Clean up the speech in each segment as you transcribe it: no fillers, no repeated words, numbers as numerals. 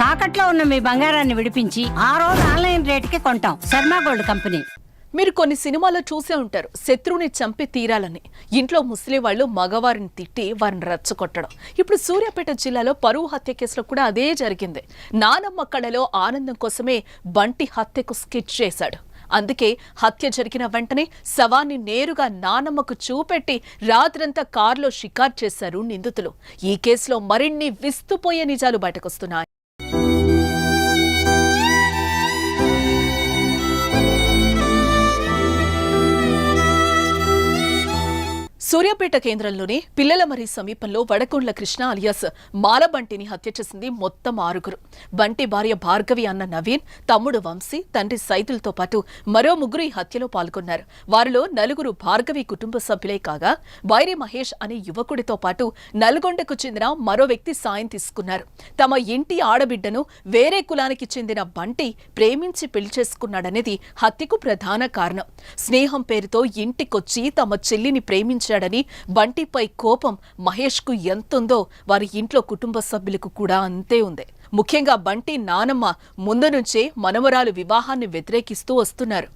తాకట్లో ఉన్న మీ బంగారాన్ని విడిపించి ఆ రోజు ఆన్లైన్ రేటుకి కొంటాం. Sharma gold company. మీరు కొన్ని సినిమాల్లో చూసే ఉంటారు, శత్రువుని చంపి తీరాలని. ఇంట్లో ముస్లిం వాళ్ళు మగవారిని తిట్టి వారిని రెచ్చగొట్టడం. ఇప్పుడు సూర్యాపేట జిల్లాలో పరువు హత్య కేసులో కూడా అదే జరిగింది. నానమ్మ కళలో ఆనందం కోసమే బంటి హత్యకు స్కెచ్ చేశాడు. అందుకే హత్య జరిగిన వెంటనే శవాన్ని నేరుగా నానమ్మకు చూపెట్టి రాత్రంతా కారులో షికారు చేశారు నిందితులు. ఈ కేసులో మరిన్ని విస్తుపోయే నిజాలు బయటకొస్తున్నాయి. సూర్యాపేట కేంద్రంలోని పిల్లలమరి సమీపంలో వడకొండ్ల కృష్ణ అలియాస్ మాలబంటిని హత్య చేసింది మొత్తం 6. బంటి భార్య భార్గవి అన్న నవీన్, తమ్ముడు వంశీ, తండ్రి సైదులతో పాటు మరో 3 ఈ హత్యలో పాల్గొన్నారు. వారిలో 4 భార్గవి కుటుంబ సభ్యులే కాగా వైరి మహేష్ అనే యువకుడితో పాటు నల్గొండకు చెందిన మరో వ్యక్తి సాయం తీసుకున్నారు. తమ ఇంటి ఆడబిడ్డను వేరే కులానికి చెందిన బంటి ప్రేమించి పెళ్లి చేసుకున్నాడనేది హత్యకు ప్రధాన కారణం. స్నేహం పేరుతో ఇంటికొచ్చి తమ చెల్లిని ప్రేమించాడు. బంటిపై కోపం మహేష్ కు ఎంతుందో వారి ఇంట్లో కుటుంబ సభ్యులకు కూడా అంతే ఉంది. ముఖ్యంగా బంటి నానమ్మ ముందు నుంచే మనవరాలు వివాహాన్ని వ్యతిరేకిస్తూ వస్తున్నారు.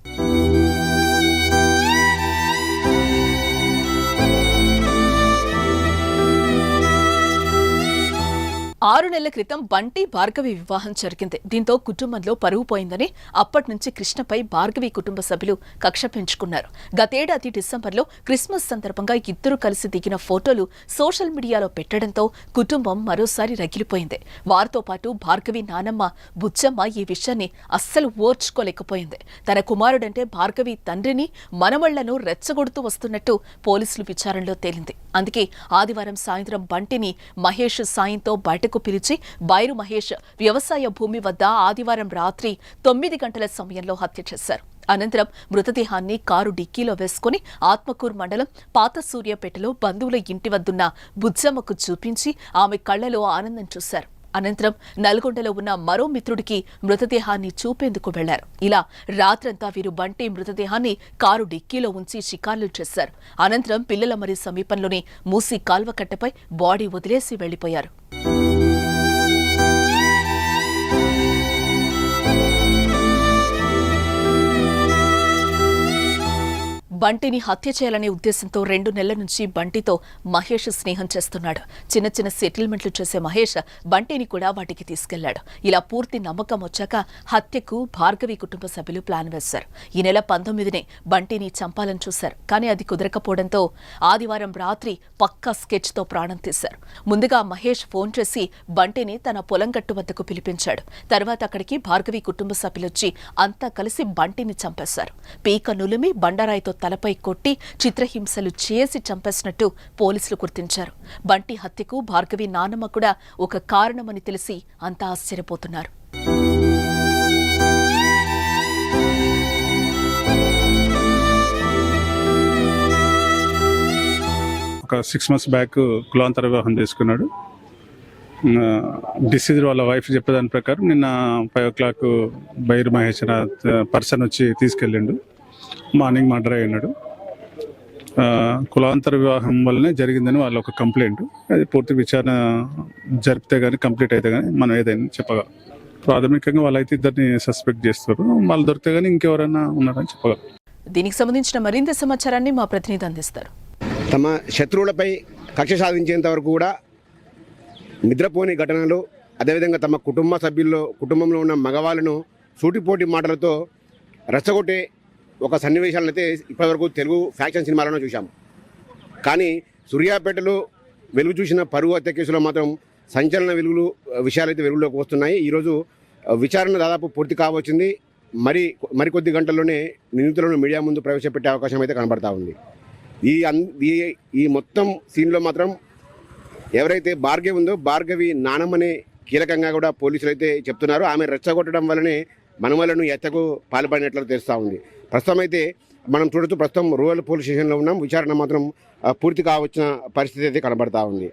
6 నెలల క్రితం బంటి భార్గవి వివాహం జరిగింది. దీంతో కుటుంబంలో పరువు పోయిందని అప్పటి నుంచి కృష్ణపై భార్గవి కుటుంబ సభ్యులు కక్ష పెంచుకున్నారు. గతేడాది డిసెంబర్లో క్రిస్మస్ సందర్భంగా ఇద్దరు కలిసి దిగిన ఫోటోలు సోషల్ మీడియాలో పెట్టడంతో కుటుంబం మరోసారి రగిలిపోయింది. వారితో పాటు భార్గవి నానమ్మ బుచ్చమ్మ ఈ విషయాన్ని అస్సలు ఓర్చుకోలేకపోయింది. తన కుమారుడంటే భార్గవి తండ్రిని మనవళ్లను రెచ్చగొడుతూ వస్తున్నట్టు పోలీసులు విచారణలో తేలింది. అందుకే ఆదివారం సాయంత్రం బంటిని మహేష్ సాయంతో బయటకు పిలిచి బైరు మహేష్ వ్యవసాయ భూమి వద్ద ఆదివారం రాత్రి 9 గంటల సమయంలో హత్య చేశారు. అనంతరం మృతదేహాన్ని కారు డిక్కీలో వేసుకుని ఆత్మకూరు మండలం పాత సూర్యాపేటలో బంధువుల ఇంటి వద్దున్న బుజ్జమ్మకు చూపించి ఆమె కళ్లలో ఆనందం చూశారు. అనంతరం నల్గొండలో ఉన్న మరో మిత్రుడికి మృతదేహాన్ని చూపేందుకు వెళ్లారు. ఇలా రాత్రంతా వీరు బంటి మృతదేహాన్ని కారు డిక్కీలో ఉంచి షికార్లు చేశారు. అనంతరం పిల్లలమరి సమీపంలోని మూసి కాల్వకట్టపై బాడీ వదిలేసి వెళ్లిపోయారు. బంటిని హత్య చేయాలనే ఉద్దేశంతో 2 నెలల నుంచి బంటితో మహేష్ స్నేహం చేస్తున్నాడు. చిన్న చిన్న సెటిల్మెంట్లు చేసే మహేష్ బంటిని కూడా వాటికి తీసుకెళ్లాడు. ఇలా పూర్తి నమ్మకం వచ్చాక హత్యకు భార్గవి కుటుంబ సభ్యులు ప్లాన్ వేశారు. ఈ నెల 19నే బంటిని చంపాలని చూశారు. కానీ అది కుదరకపోవడంతో ఆదివారం రాత్రి పక్కా స్కెచ్తో ప్రాణం తీశారు. ముందుగా మహేష్ ఫోన్ చేసి బంటిని తన పొలం గట్టు వద్దకు పిలిపించాడు. తర్వాత అక్కడికి భార్గవి కుటుంబ సభ్యులొచ్చి అంతా కలిసి బంటిని చంపేశారు. పీక నులిమి బండరాయితో తలపై కొట్టి చిత్రహింసలు చేసి చంపేసినట్టు పోలీసులు గుర్తించారు. బంటి హత్యకు భార్గవి నానమ్మ కూడా ఒక కారణమని తెలిసి అంతా ఆశ్చర్యపోతున్నారు. ఒక 6 months బ్యాక్ కులాంతర వివాహం చేసుకున్నాడు. డిసీజ్ వాళ్ళ వైఫ్ చెప్పేదాని ప్రకారం నిన్న 5 o'clock బైరు మహేష్ పర్సన్ వచ్చి తీసుకెళ్ళిండు. మార్నింగ్ మర్డర్ అయినాడు. కులాంతర వివాహం వల్లనే జరిగిందని వాళ్ళ ఒక కంప్లైంట్. అది పూర్తి విచారణ జరిపితే కానీ కంప్లీట్ అయితే కానీ మనం ఏదైనా చెప్పగలం. ప్రాథమికంగా వాళ్ళైతే ఇద్దరిని సస్పెక్ట్ చేస్తారు. వాళ్ళు దొరికితే కానీ ఇంకెవరైనా ఉన్నారని చెప్పగలం. దీనికి సంబంధించిన మరింత సమాచారాన్ని మా ప్రతినిధి అందిస్తారు. తమ శత్రువులపై కక్ష సాధించేంత వరకు కూడా నిద్రపోని ఘటనలు, అదేవిధంగా తమ కుటుంబంలో ఉన్న మగవాళ్ళను సూటిపోటి మాటలతో రెచ్చగొట్టే ఒక సన్నివేశాలను అయితే ఇప్పటివరకు తెలుగు ఫ్యాక్షన్ సినిమాలను చూశాము. కానీ సూర్యాపేటలో వెలుగు చూసిన పరువు హత్య కేసులో మాత్రం సంచలన విషయాలు అయితే వెలుగులోకి వస్తున్నాయి. ఈరోజు విచారణ దాదాపు పూర్తి కావచ్చింది. మరికొద్ది గంటల్లోనే నిందితులను మీడియా ముందు ప్రవేశపెట్టే అవకాశం అయితే కనబడతా ఉంది. ఈ మొత్తం సీన్లో మాత్రం ఎవరైతే భార్గవి ఉందో భార్గవి నానమ్మనే కీలకంగా కూడా పోలీసులు అయితే చెప్తున్నారు. ఆమె రెచ్చగొట్టడం వల్లనే మనవలను హత్యకు పాల్పడినట్లు తెలుస్తూ ఉంది. ప్రస్తుతం అయితే మనం చూడొచ్చు, ప్రస్తుతం రూరల్ పోలీస్ స్టేషన్లో ఉన్నాం. విచారణ మాత్రం పూర్తి కావచ్చిన పరిస్థితి అయితే కనబడతా ఉంది.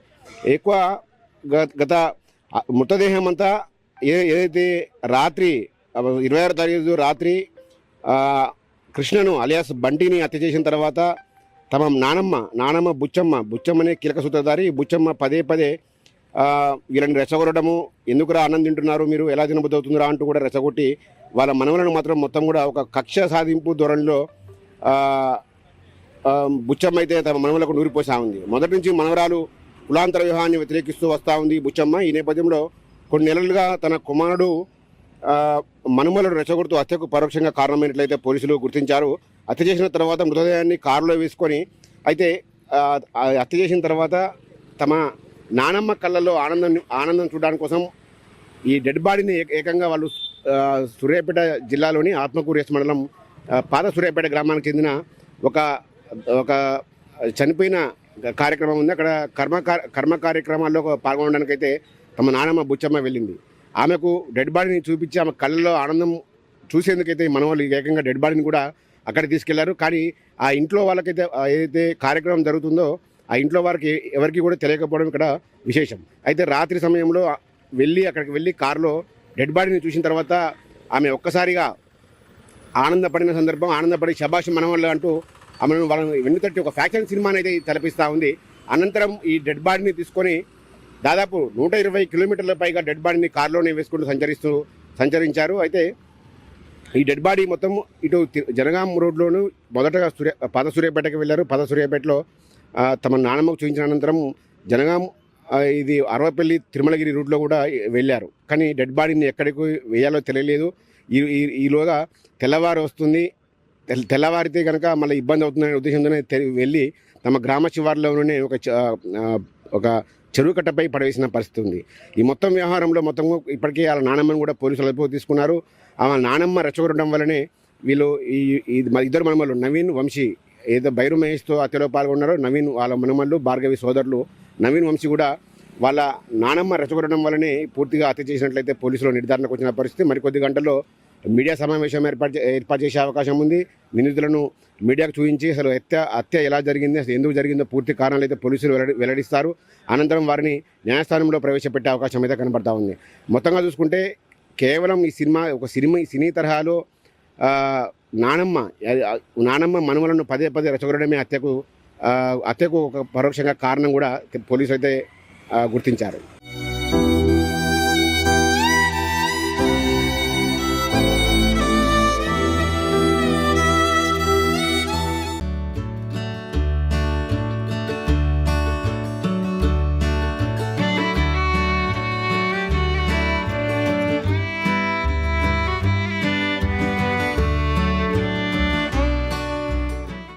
ఎక్కువ గత మృతదేహం అంతా ఏదైతే రాత్రి 26వ తారీఖు రాత్రి కృష్ణను అలియాస్ బంటిని హత్య చేసిన తర్వాత తమ నానమ్మ బుచ్చమ్మనే కీలక సూత్రధారి. బుచ్చమ్మ పదే వీళ్ళని రెచ్చగొట్టడము, ఎందుకురా అన్నం తింటున్నారు మీరు, ఎలా తినబుద్ధి అవుతుందిరా అంటూ కూడా రెచ్చగొట్టి వాళ్ళ మనవలను మాత్రం మొత్తం కూడా ఒక కక్ష సాధింపు ధోరణిలో బుచ్చమ్మ అయితే తమ మనవలకు నూరిపోసా ఉంది. మొదటి నుంచి మనవరాలు కులాంతర వివాహాన్ని వ్యతిరేకిస్తూ వస్తూ ఉంది బుచ్చమ్మ. ఈ నేపథ్యంలో కొన్ని నెలలుగా తన కుమారుడు మనుమలను రెచ్చగొడుతూ హత్యకు పరోక్షంగా కారణమైనట్లయితే పోలీసులు గుర్తించారు. హత్య చేసిన తర్వాత మృతదేహాన్ని కారులో వేసుకొని అయితే హత్య చేసిన తర్వాత తమ నానమ్మ కళ్ళల్లో ఆనందం చూడడానికి కోసం ఈ డెడ్ బాడీని ఏకంగా వాళ్ళు సూర్యాపేట జిల్లాలోని ఆత్మకూరు ఎస్ మండలం పాత సూర్యాపేట గ్రామానికి చెందిన ఒక చనిపోయిన కార్యక్రమం ఉంది. అక్కడ కర్మ కార్యక్రమాల్లో పాల్గొనడానికి అయితే తమ నానమ్మ బుచ్చమ్మ వెళ్ళింది. ఆమెకు డెడ్ బాడీని చూపించి ఆమె కళ్ళలో ఆనందం చూసేందుకైతే మనవాళ్ళు ఏకంగా డెడ్ బాడీని కూడా అక్కడ తీసుకెళ్లారు. కానీ ఆ ఇంట్లో వాళ్ళకైతే ఏదైతే కార్యక్రమం జరుగుతుందో ఆ ఇంట్లో వారికి ఎవరికి కూడా తెలియకపోవడం ఇక్కడ విశేషం. అయితే రాత్రి సమయంలో అక్కడికి వెళ్ళి కారులో డెడ్ బాడీని చూసిన తర్వాత ఆమె ఒక్కసారిగా ఆనందపడిన సందర్భం, ఆనందపడి శబాష్ మనవాళ్ళు అంటూ ఆమెను వాళ్ళని వెన్నుతట్టి ఒక ఫ్యాక్షన్ సినిమాని అయితే తలపిస్తూ ఉంది. అనంతరం ఈ డెడ్ బాడీని తీసుకొని దాదాపు 120 కిలోమీటర్ల పైగా డెడ్ బాడీని కారులోనే వేసుకుంటూ సంచరించారు. అయితే ఈ డెడ్ బాడీ మొత్తం ఇటు జనగాం రోడ్లోను మొదటగా పాత సూర్యాపేటకి వెళ్ళారు. పాత సూర్యాపేటలో తమ నానమ్మకు చూపించిన అనంతరం జనగాం ఇది అరవపల్లి తిరుమలగిరి రూట్లో కూడా వెళ్ళారు. కానీ డెడ్ బాడీని ఎక్కడికి వేయాలో తెలియలేదు. ఈలోగా తెల్లవారు వస్తుంది, తెల్లవారితే కనుక మళ్ళీ ఇబ్బంది అవుతుందనే ఉద్దేశంతోనే వెళ్ళి తమ గ్రామ శివార్లోనే ఒక చెరువు కట్టపై పడవేసిన పరిస్థితి ఉంది. ఈ మొత్తం వ్యవహారంలో ఇప్పటికే వాళ్ళ నానమ్మను కూడా పోలీసులు అదుపులోకి తీసుకున్నారు. ఆమె నానమ్మ రెచ్చగొట్టడం వల్లనే వీళ్ళు ఇద్దరు మనమలు నవీన్, వంశీ ఏదో బైరు మహేష్తో హత్యలో పాల్గొన్నారో నవీన్ వాళ్ళ మనమళ్ళు భార్గవి సోదరులు నవీన్, వంశీ కూడా వాళ్ళ నానమ్మ రెచ్చగొట్టడం వల్లనే పూర్తిగా హత్య చేసినట్లయితే పోలీసులు నిర్ధారణకు వచ్చిన పరిస్థితి. మరికొద్ది గంటల్లో మీడియా సమావేశం ఏర్పాటు చేసే అవకాశం ఉంది. నిందితులను మీడియాకు చూపించి అసలు హత్య ఎలా జరిగింది, అసలు ఎందుకు జరిగిందో పూర్తి కారణాలు అయితే పోలీసులు వెల్లడిస్తారు. అనంతరం వారిని న్యాయస్థానంలో ప్రవేశపెట్టే అవకాశం అయితే కనబడతా ఉంది. మొత్తంగా చూసుకుంటే కేవలం ఈ సినీ తరహాలో నానమ్మ మనుమలను పదే రెచ్చగొట్టడమే హత్యకు ఒక పరోక్షంగా కారణం కూడా పోలీసులు అయితే గుర్తించారు.